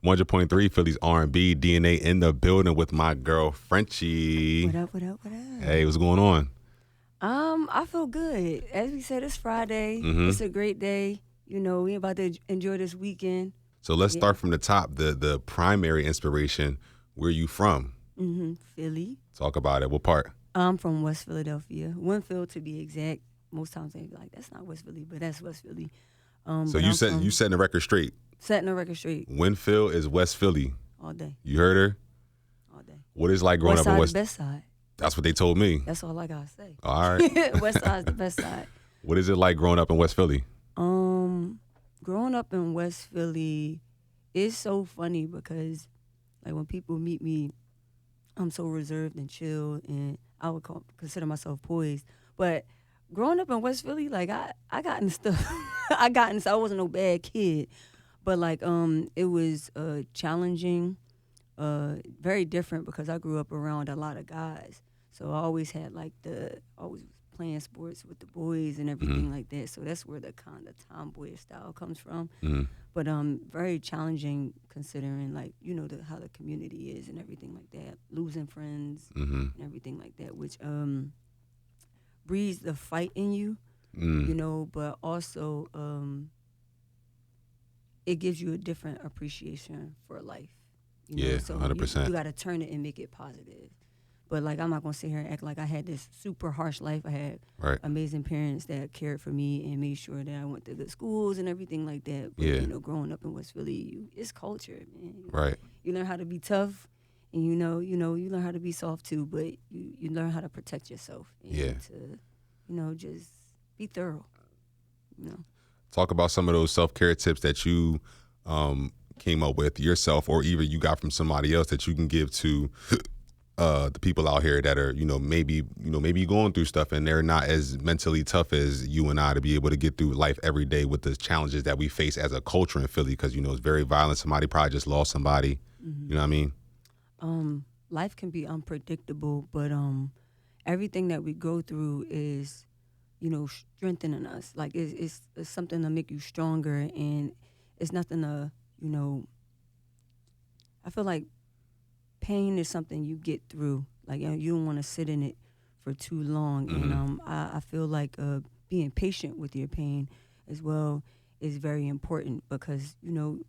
100.3 Philly's R&B DNA in the building with my girl Frenchie. What up, what up, what up? Hey, what's going on? I feel good. As we said, it's Friday. It's a great day. You know, we about to enjoy this weekend. So let's start from the top. The primary inspiration. Where you from? Philly. Talk about it. What part? I'm from West Philadelphia. Winfield to be exact. Most times they be like, that's not West Philly, but that's West Philly. So you setting the record straight. Setting the record straight. Winfield is West Philly. All day. You heard her? All day. What is like growing West up in side West? the best side. That's what they told me. That's all I gotta say. All right. West side's the best side. What is it like growing up in West Philly? Growing up in West Philly is so funny because, like, when people meet me, I'm so reserved and chill, and I would consider myself poised. But growing up in West Philly, like, I got in stuff. I wasn't no bad kid, but like, it was challenging, very different because I grew up around a lot of guys. So I always had always playing sports with the boys and everything like that. So that's where the kind of tomboyish style comes from. But very challenging considering, like, you know, how the community is and everything like that. Losing friends and everything like that, which breeds the fight in you, you know, but also it gives you a different appreciation for life. You know? Yeah, so 100%. You got to turn it and make it positive. But, like, I'm not going to sit here and act like I had this super harsh life. I had amazing parents that cared for me and made sure that I went to good schools and everything like that. But, you know, growing up in West Philly, it's culture, man. Right. You learn how to be tough, and you learn how to be soft too, but you learn how to protect yourself and to, you know, just be thorough, you know. Talk about some of those self-care tips that you came up with yourself, or even you got from somebody else that you can give to the people out here that are, maybe going through stuff and they're not as mentally tough as you and I to be able to get through life every day with the challenges that we face as a culture in Philly, because, it's very violent. Somebody probably just lost somebody. You know what I mean? Life can be unpredictable, but everything that we go through is, strengthening us. Like, it's something to make you stronger, and it's nothing to, I feel like pain is something you get through. Like, you don't want to sit in it for too long. And I feel like being patient with your pain as well is very important, because,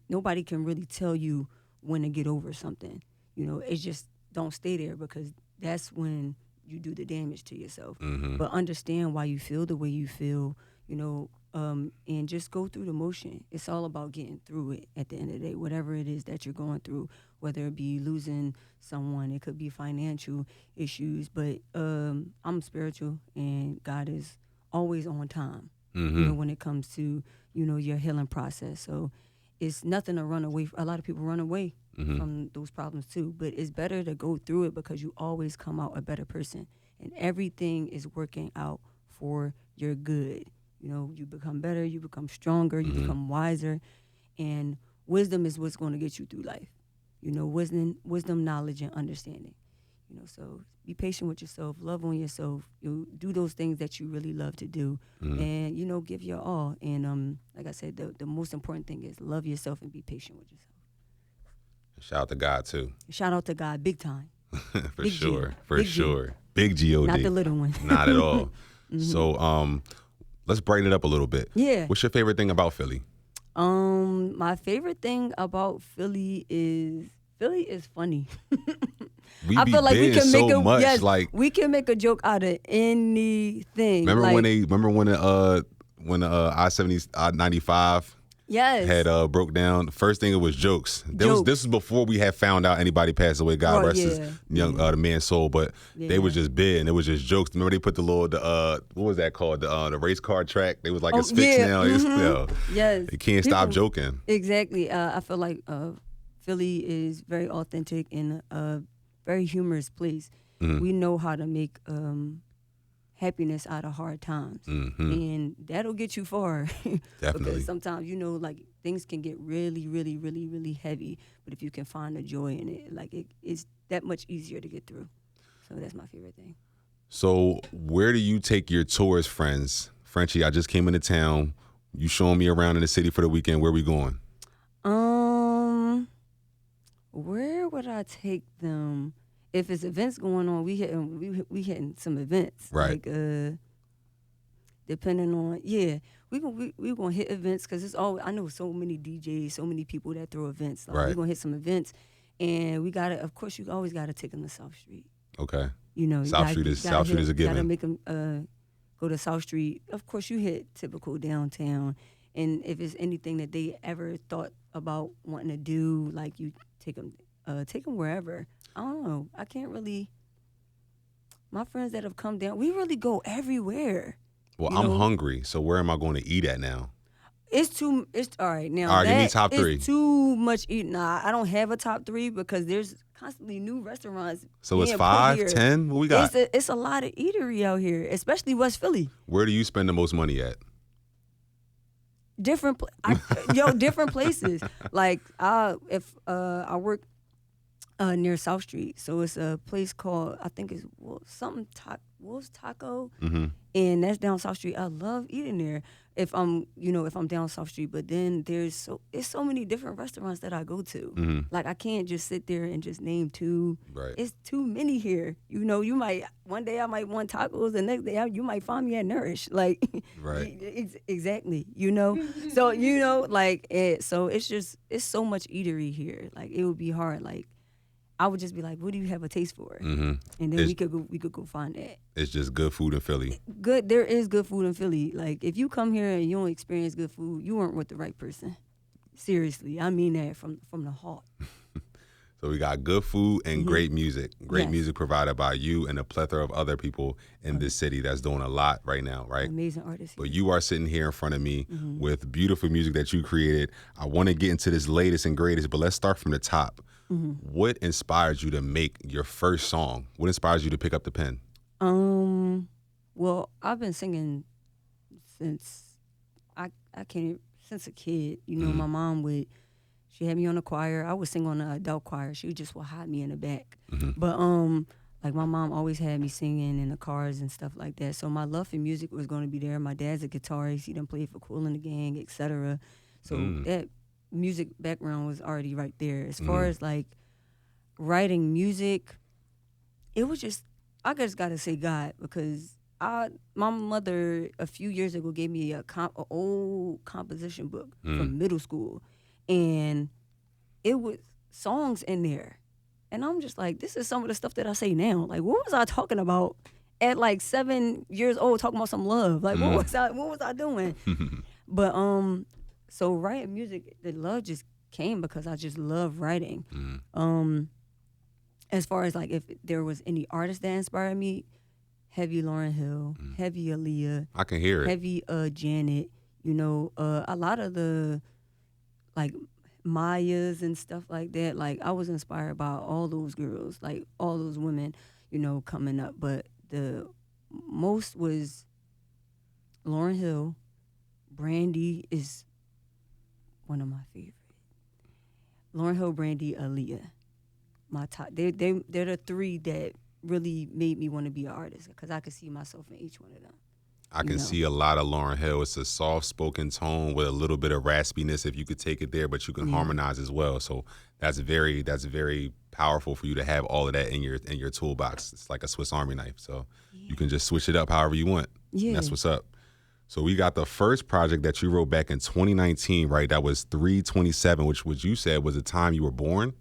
nobody can really tell you when to get over something. It's just don't stay there, because that's when you do the damage to yourself. But understand why you feel the way you feel, and just go through the motion. It's all about getting through it at the end of the day, whatever it is that you're going through, whether it be losing someone, it could be financial issues, but I'm spiritual, and God is always on time, when it comes to, your healing process. So it's nothing to run away from. A lot of people run away from those problems too, but it's better to go through it, because you always come out a better person, and everything is working out for your good. You become better, you become stronger, you become wiser, and wisdom is what's going to get you through life. Wisdom, knowledge, and understanding. So be patient with yourself, love on yourself, do those things that you really love to do, and, give your all. And like I said, the most important thing is love yourself and be patient with yourself. Shout out to God, too. Shout out to God, big time. For big sure, G. for big sure. G. Big G-O-D. Not the little one. Not at all. So let's brighten it up a little bit. Yeah. What's your favorite thing about Philly? My favorite thing about Philly is funny. I feel like we can make we can make a joke out of anything. Remember when the I-95 had broke down? The first thing, it was jokes. This was before we had found out anybody passed away. God rest his the man's soul. But they was just big, and it was just jokes. Remember they put the little what was that called? The race car track. They was like it's fixed now. Yes, they can't stop joking. Exactly. I feel like Philly is very authentic and a very humorous place. We know how to make happiness out of hard times, and that'll get you far. Definitely. Because sometimes, like, things can get really, really, really, really heavy, but if you can find the joy in it, like, it's that much easier to get through. So that's my favorite thing. So where do you take your tourist friends? Frenchie, I just came into town. You showing me around in the city for the weekend. Where we going? where would I take them? If it's events going on, we hitting some events. Right. Like depending on we gonna hit events because it's all I know so many DJs, so many people that throw events. Like Right. we gonna hit some events, and we gotta. Of course, you always gotta take them to South Street. Okay. You know, South Street is a You given. gotta make them go to South Street. Of course, you hit typical downtown, and if it's anything that they ever thought about wanting to do, like you take them wherever. I don't know. I can't really. My friends that have come down, we really go everywhere. Well, I'm hungry, so where am I going to eat at now? It's all right now. All right, give me top 3. It's too much eating. Nah, I don't have a top 3 because there's constantly new restaurants. So it's 5, 10? What we got? It's a lot of eatery out here, especially West Philly. Where do you spend the most money at? Different places. Like if I work near South Street, so it's a place called I think it's Wolf's Taco, and that's down South Street. I love eating there if I'm down South Street. But then it's so many different restaurants that I go to. Like I can't just sit there and just name 2. Right. It's too many here. You might one day I might want tacos, the next day you might find me at Nourish. Like right. Exactly. So so it's so much eatery here. Like it would be hard. Like I would just be like, what do you have a taste for? And then we could go find that. It's just good food in Philly. There is good food in Philly. Like if you come here and you don't experience good food, you weren't with the right person. Seriously, I mean that from the heart. So we got good food and great music. Great music provided by you and a plethora of other people in this city that's doing a lot right now, right? Amazing artists. But you are sitting here in front of me with beautiful music that you created. I want to get into this latest and greatest, but let's start from the top. What inspired you to make your first song? What inspires you to pick up the pen? Well, I've been singing since since a kid. My mom she had me on the choir. I would sing on the adult choir. She just would hide me in the back. But like my mom always had me singing in the cars and stuff like that. So my love for music was going to be there. My dad's a guitarist. He done played for Kool and the Gang, etc. So that music background was already right there. As far as like writing music, it was just I just gotta say God, because my mother a few years ago gave me a old composition book from middle school, and it was songs in there, and I'm just like, this is some of the stuff that I say now. Like, what was I talking about at like 7 years old, talking about some love? Like, what was I doing? But so writing music, the love just came because I just love writing. As far as like if there was any artist that inspired me, heavy Lauryn Hill, heavy Aaliyah. I can hear it. Heavy Janet. A lot of the like Mayas and stuff like that. Like I was inspired by all those girls, like all those women, coming up. But the most was Lauryn Hill. Brandy is one of my favorite. Lauryn Hill, Brandy, Aaliyah. My top. They're the 3 that really made me want to be an artist because I could see myself in each one of them. I can see a lot of Lauryn Hill. It's a soft-spoken tone with a little bit of raspiness if you could take it there, but you can harmonize as well. So that's very powerful for you to have all of that in your toolbox. It's like a Swiss Army knife. So you can just switch it up however you want. Yeah. That's what's up. So we got the first project that you wrote back in 2019, right? That was 3/27, which you said was the time you were born?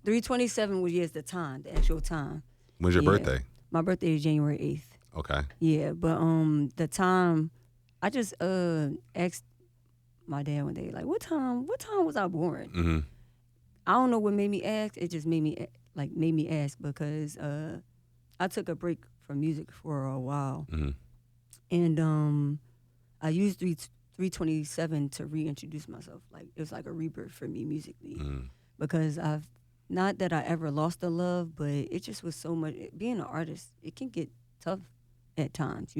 3/27 was the time, the actual time. When's your birthday? My birthday is January 8th. Okay. Yeah, but the time, I just asked my dad one day, like, what time was I born? I don't know what made me ask. It just made me ask because I took a break from music for a while, and I used 3/27 to reintroduce myself. Like it was like a rebirth for me musically, because not that I ever lost the love, but it just was so much. Being an artist, it can get tough at times,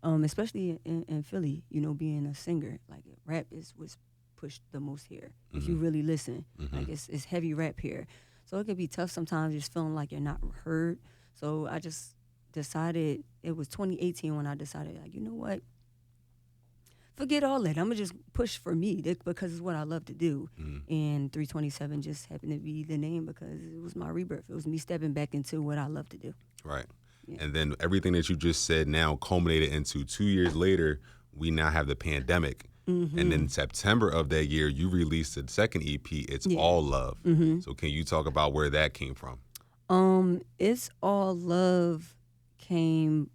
especially in Philly. Being a singer, like rap was pushed the most here. If you really listen, like it's heavy rap here, so it could be tough sometimes, just feeling like you're not heard. So I just decided, it was 2018 when I decided, like, you know what? forget all that. I'm gonna just push for me because it's what I love to do. Mm-hmm. And 327 just happened to be the name because it was my rebirth. It was me stepping back into what I love to do. Right. Yeah. And then everything that you just said now culminated into 2 years later, we now have the pandemic. Mm-hmm. And in September of that year, you released the second EP, It's Yeah. All Love. Mm-hmm. So can you talk about where that came from? It's All Love came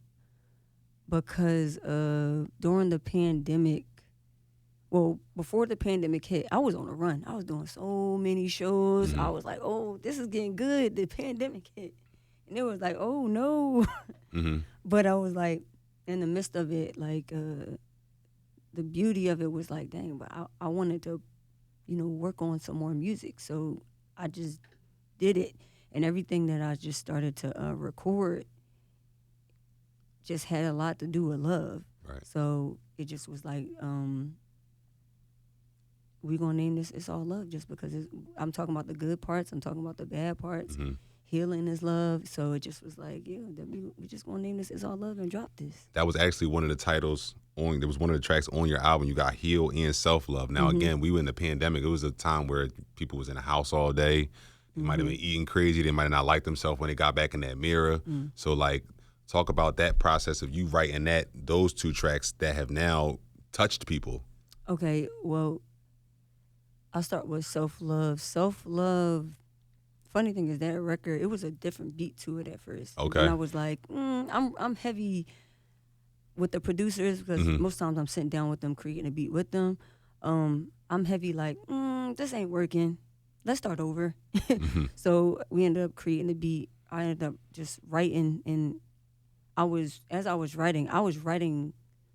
because during the pandemic, well, before the pandemic hit, I was on a run. I was doing so many shows. Mm-hmm. I was like, oh, this is getting good. The pandemic hit. And it was like, oh, no. Mm-hmm. But I was like, in the midst of it, like, the beauty of it was like, dang, but I wanted to, work on some more music. So I just did it. And everything that I just started to record just had a lot to do with love. Right. So it just was like, we're going to name this It's All Love just because I'm talking about the good parts. I'm talking about the bad parts. Mm-hmm. Healing is love. So it just was like, yeah, we just going to name this It's All Love and drop this. That was actually one of the titles there was one of the tracks on your album. You got Heal and Self-Love. Now, again, we were in the pandemic. It was a time where people was in the house all day. They might have been eating crazy. They might have not liked themselves when they got back in that mirror. So, like, talk about that process of you writing those two tracks that have now touched people. Okay, well, I'll start with Self-Love. Self-Love, funny thing is that record, it was a different beat to it at first. Okay. And I was like, I'm heavy with the producers because most times I'm sitting down with them, creating a beat with them. I'm heavy like, this ain't working. Let's start over. So we ended up creating a beat. I ended up just writing, and as I was writing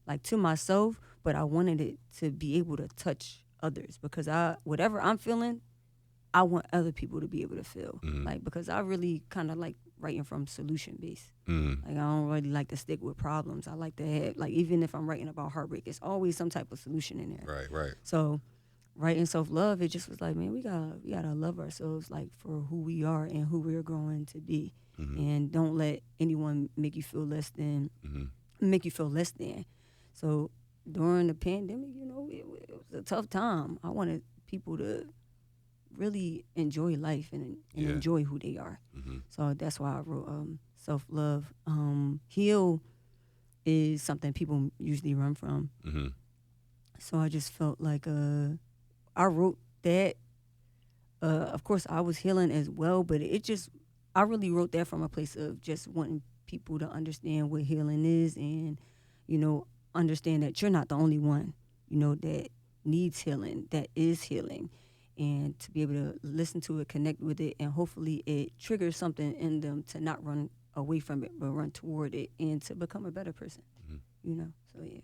like to myself, but I wanted it to be able to touch others because whatever I'm feeling, I want other people to be able to feel. Like, because I really kind of like writing from solution based. Like, I don't really like to stick with problems. I like to have, like, even if I'm writing about heartbreak, it's always some type of solution in there. Right. So writing self-love, it just was like, man, we gotta love ourselves, like, for who we are and who we're growing to be. And don't let anyone make you feel less than. So during the pandemic, it was a tough time. I wanted people to really enjoy life and enjoy who they are. So that's why I wrote Self-Love. Heal is something people usually run from. So I just felt like I wrote that. Of course, I was healing as well, but I really wrote that from a place of just wanting people to understand what healing is and, understand that you're not the only one, that needs healing, that is healing. And to be able to listen to it, connect with it, and hopefully it triggers something in them to not run away from it, but run toward it and to become a better person, So, yeah.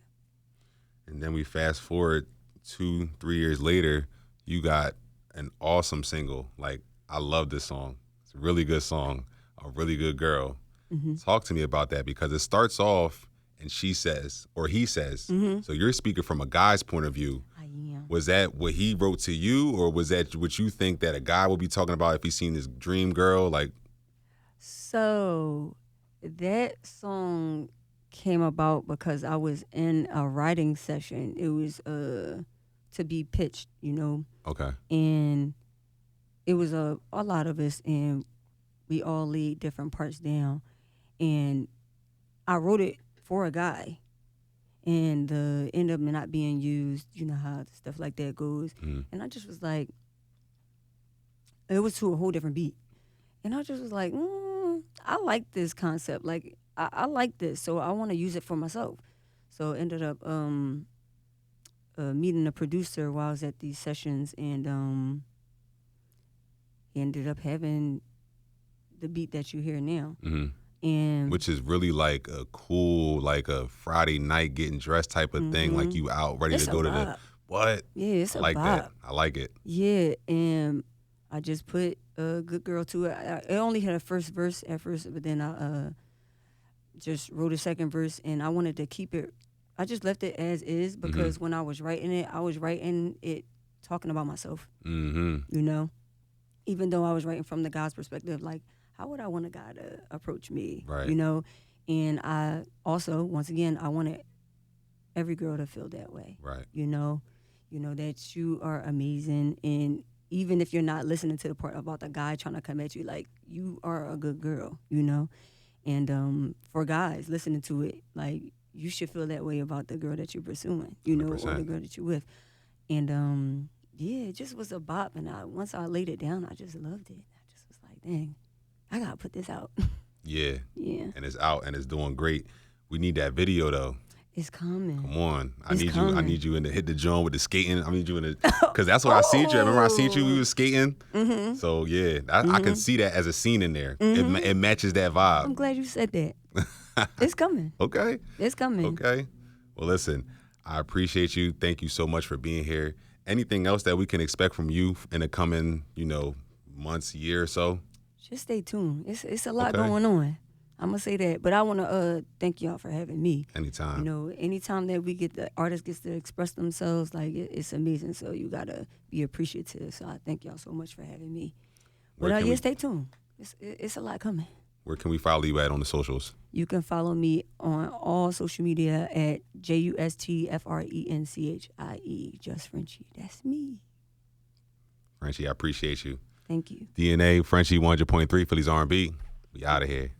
And then we fast forward 2-3 years later, you got an awesome single. Like, I love this song. It's a really good song, A Really Good Girl. Talk to me about that because it starts off and she says, or he says, so you're speaking from a guy's point of view. I am. Was that what he wrote to you, or was that what you think that a guy would be talking about if he's seen his dream girl? Like, so that song came about because I was in a writing session. It was to be pitched, Okay. And it was a lot of us, and we all laid different parts down. And I wrote it for a guy, and ended up not being used. You know how stuff like that goes. And I just was like, it was to a whole different beat. And I just was like, I like this concept. Like, I like this, so I want to use it for myself. So ended up meeting a producer while I was at these sessions, and he ended up having the beat that you hear now. And which is really like a cool, like a Friday night getting dressed type of thing. Like you out ready it's to go to vibe. the what? Yeah, it's I a like vibe. that. I like it. Yeah, and I just put a good girl to it. It only had a first verse at first, but then I just wrote a second verse, and I wanted to keep it. I just left it as is because when I was writing it talking about myself. Even though I was writing from the guy's perspective, like, how would I want a guy to approach me? Right. And I also, once again, I wanted every girl to feel that way. Right. You know that you are amazing, and even if you're not listening to the part about the guy trying to come at you, like, you are a good girl, And for guys listening to it, like, you should feel that way about the girl that you're pursuing, or 100%. the girl that you're with. And yeah, it just was a bop. And once I laid it down, I just loved it. I just was like, dang, I gotta put this out. Yeah. Yeah. And it's out and it's doing great. We need that video though. It's coming. Come on. I It's need coming. you. I need you in the hit the joint with the skating. I need you in the, because that's what I seen you. Remember I seen you, we was skating. Mm-hmm. So yeah, I can see that as a scene in there. It matches that vibe. I'm glad you said that. It's coming. Okay. It's coming. Okay. Well, listen, I appreciate you. Thank you so much for being here. Anything else that we can expect from you in the coming, months, year or so? Just stay tuned. It's a lot Okay. going on. I'm gonna say that, but I want to thank y'all for having me. Anytime. Anytime that the artist gets to express themselves, like, it's amazing. So you gotta be appreciative. So I thank y'all so much for having me. But stay tuned. It's a lot coming. Where can we follow you at on the socials? You can follow me on all social media at JUSTFRENCHIE, just Frenchie. That's me. Frenchie, I appreciate you. Thank you. DNA, Frenchie 100.3, Phillies R&B. We out of here.